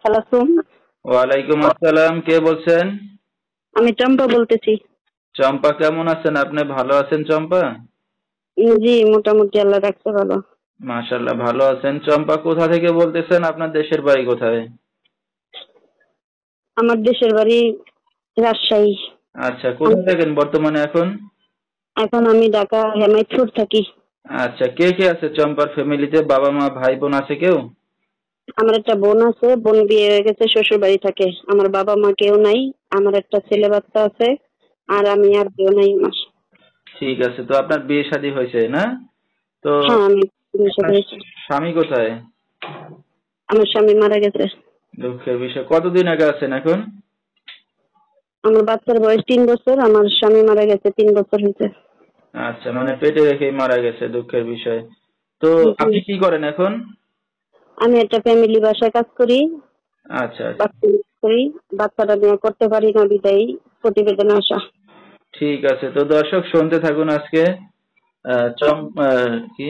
সালাম। ওয়ালাইকুম আসসালাম। কে বলছেন? আমি চম্পা বলতেছি। চম্পা, কেমন আছেন আপনি? ভালো আছেন চম্পা? জি, মোটামুটি আল্লাহ রাখছে ভালো। মাশাআল্লাহ, ভালো আছেন। চম্পা, কোথা থেকে বলতেছেন? আপনার দেশের বাড়ি কোথায়? আমার দেশের বাড়ি রাজশাহী। আচ্ছা, কোথায় থাকেন বর্তমানে এখন? এখন আমি ঢাকা হেমায়তপুর থাকি। আচ্ছা, কে কে আছে চম্পার ফ্যামিলিতে? বাবা মা ভাই বোন আছে কেউ? আমার একটা বোন আছে, বোন বিয়ে হয়ে গেছে, শ্বশুর বাড়ি থাকে। আমার বাবা মা কেউ নাই। আমার একটা ছেলে বাচ্চা আছে, আর আমি আর কেউ নাই আমার। ঠিক আছে, তো আপনার বিয়ে শাদী হয়েছে না? তো হ্যাঁ, আমি বিয়ে শাদী আপনার হয়েছে। স্বামী কোথায়? আমার স্বামী মারা গেছে। দুঃখের বিষয়। কতদিন আগে আছেন এখন? আমার বাচ্চার বয়স 3 বছর, আমার স্বামী মারা গেছে 3 বছর হয়েছে। আচ্ছা, মানে পেটে রেখেই মারা গেছে, দুঃখের বিষয়। তো জি। আপনি কি করেন এখন? আমি একটা ফ্যামিলি বাসায় কাজ করি, আচ্ছা আচ্ছা, বাচ্চা করি। বাচ্চাটা নিয়ে করতে পারি না বিদায়ী প্রতিবেদনে আসা। ঠিক আছে। তো দর্শক শুনতে থাকুন আজকে। কি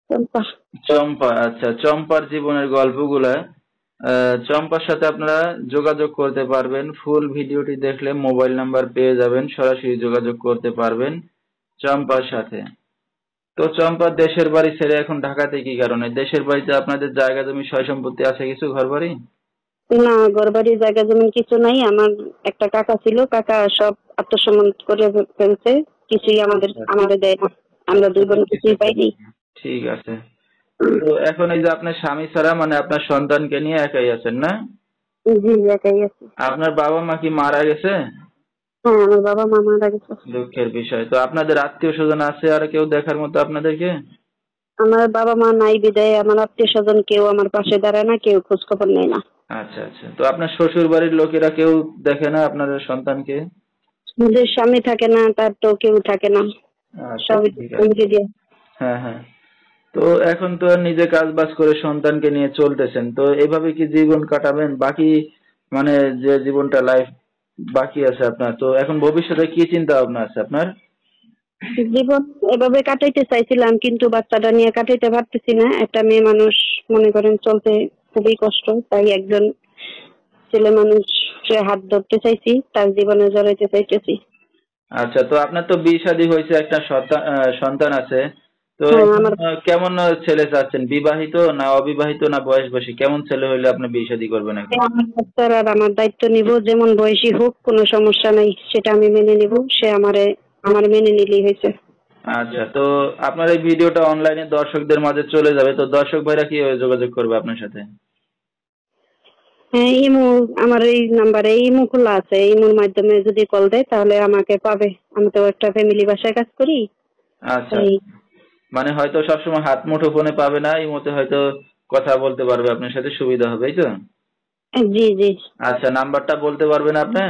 চম্পা। চম্পা, আচ্ছা, চম্পার জীবনের গল্পগুলা। চম্পার সাথে আপনারা যোগাযোগ করতে পারবেন। ফুল ভিডিওটি দেখলে মোবাইল নাম্বার পেয়ে যাবেন, সরাসরি যোগাযোগ করতে পারবেন চম্পার সাথে। তো চম্পার দেশের বাড়ি ছেড়ে এখন ঢাকাতে কি কারণে? দেশের বাড়িতে আপনাদের জায়গা জমি সয় সম্পত্তি আছে কিছু, ঘর বাড়ি? না, ঘরবাড়ি জায়গা জমি কিছু নাই। আমার একটা কাকা ছিল, কাকা সব আত্মসমর্পণ করে ফেলছে। কিছুই আচ্ছা, আমাদের দেয় না। আমরা দুই বোন আপনাদের কিছুই কিছু পাইনি। করেন না। ঠিক আছে। তো এখন এই যে আপনার স্বামী ছাড়া মানে আপনার সন্তানকে নিয়ে একাই আছেন না? জি, একাই আছি। আপনার বাবা মা কি মারা গেছে? হ্যাঁ, আমার বাবা মা মারা গেছে। দুঃখের বিষয়। তো আপনাদের আত্মীয় স্বজন আছে আর কেউ দেখার মতো আপনাদেরকে? আমার বাবা মা নাই বিদায় আমার আত্মীয় স্বজন কেউ আমার পাশে দাঁড়ায় না, কেউ খোঁজ খবর নেয় না। আচ্ছা আচ্ছা, তো আপনার শ্বশুর বাড়ির লোকেরা কেউ দেখে না আপনাদের সন্তানকে? নিজের স্বামী থাকে না, তার তো কেউ থাকে না। আচ্ছা, সবই ঠিক আছে। উল্টে দিয়ে। হ্যাঁ হ্যাঁ। তো এখন তো আর নিজে কাজ বাজ করে সন্তানকে নিয়ে চলতেছেন, তো এভাবে কি জীবন কাটাবেন বাকি, মানে যে জীবনটা লাইফ বাকি আছে আপনার, তো এখন ভবিষ্যতে কি চিন্তা ভাবনা আছে আপনার? জীবন এভাবে কাটাইতে চাইছিলাম, কিন্তু বাচ্চাটা নিয়ে কাটাইতে পারতেছি না। একটা মেয়ে মানুষ, মনে করেন, চলতে খুবই কষ্ট। তাই একজন ছেলে মানুষ হাত ধরতে চাইছি, তার জীবনে জড়াইতে চাইতেছি। আচ্ছা, তো আপনার তো বিয়ে শাদী হয়েছে, একটা সন্তান আছে। তো হ্যাঁ, এখন আমার কেমন ছেলে চাচ্ছেন? বিবাহিত না অবিবাহিত না বয়স বেশি? কেমন ছেলে হইলে আপনি বিয়ে শাদী করবেন এখন? আমার বাচ্চার আর আমার দায়িত্ব নিব। যেমন বয়সী হোক, কোনো সমস্যা নাই, সেটা আমি মেনে নিব। সে আমার মেনে নিলেই হয়েছে। আচ্ছা, তো আপনার এই ভিডিওটা অনলাইনে দর্শকদের মাঝে চলে যাবে, তো দর্শক ভাইরা কিভাবে যোগাযোগ করবে আপনার সাথে? হ্যাঁ, ইমো, আমার এই নাম্বারে ইমো খোলা আছে। ইমোর মাধ্যমে যদি কল দেয় তাহলে আমাকে পাবে। আমি তো একটা ফ্যামিলি বাসায় কাজ করি। আচ্ছা, তাই। মানে হয়তো সবসময় হাত মুঠো ফোনে পাবে না, এই মতে হয়তো কথা বলতে পারবে আপনার সাথে, সুবিধা হবে, এই তো। জি জি। আচ্ছা, নাম্বারটা বলতে পারবেন আপনি?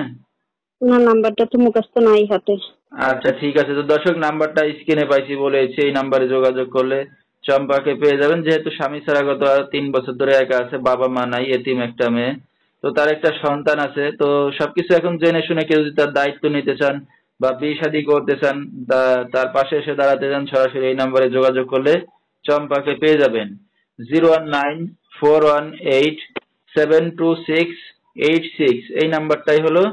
না, নাম্বারটা তো মুখস্থ নাই হাতে। আচ্ছা, ঠিক আছে। তো দর্শক, নাম্বারটা স্ক্রিনে পাইছি বলে সেই নাম্বারে যোগাযোগ করলে চম্পাকে পেয়ে যাবেন। যেহেতু স্বামী ছাড়া গত 3 বছর ধরে একা আছে, বাবা মা নাই, এতিম একটা মেয়ে। তো তার একটা সন্তান আছে। তো সবকিছু এখন জেনে শুনে কেউ যদি তার দায়িত্ব নিতে চান বা বিয়ে শাদী করতে চান, তার পাশে এসে দাঁড়াতে চান, সরাসরি এই নাম্বারে যোগাযোগ করলে চম্পাকে পেয়ে যাবেন। 01941872686, এই নাম্বারটাই হলো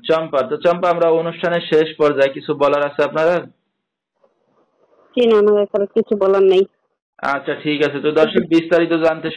চম্পা। তো চম্পা, আমরা অনুষ্ঠানের শেষ পর্যায়ে, কিছু বলার আছে আপনারা? জি না, আমার এখন কিছু বলার নেই। আচ্ছা, ঠিক আছে। তো দর্শক, বিস্তারিত জানতে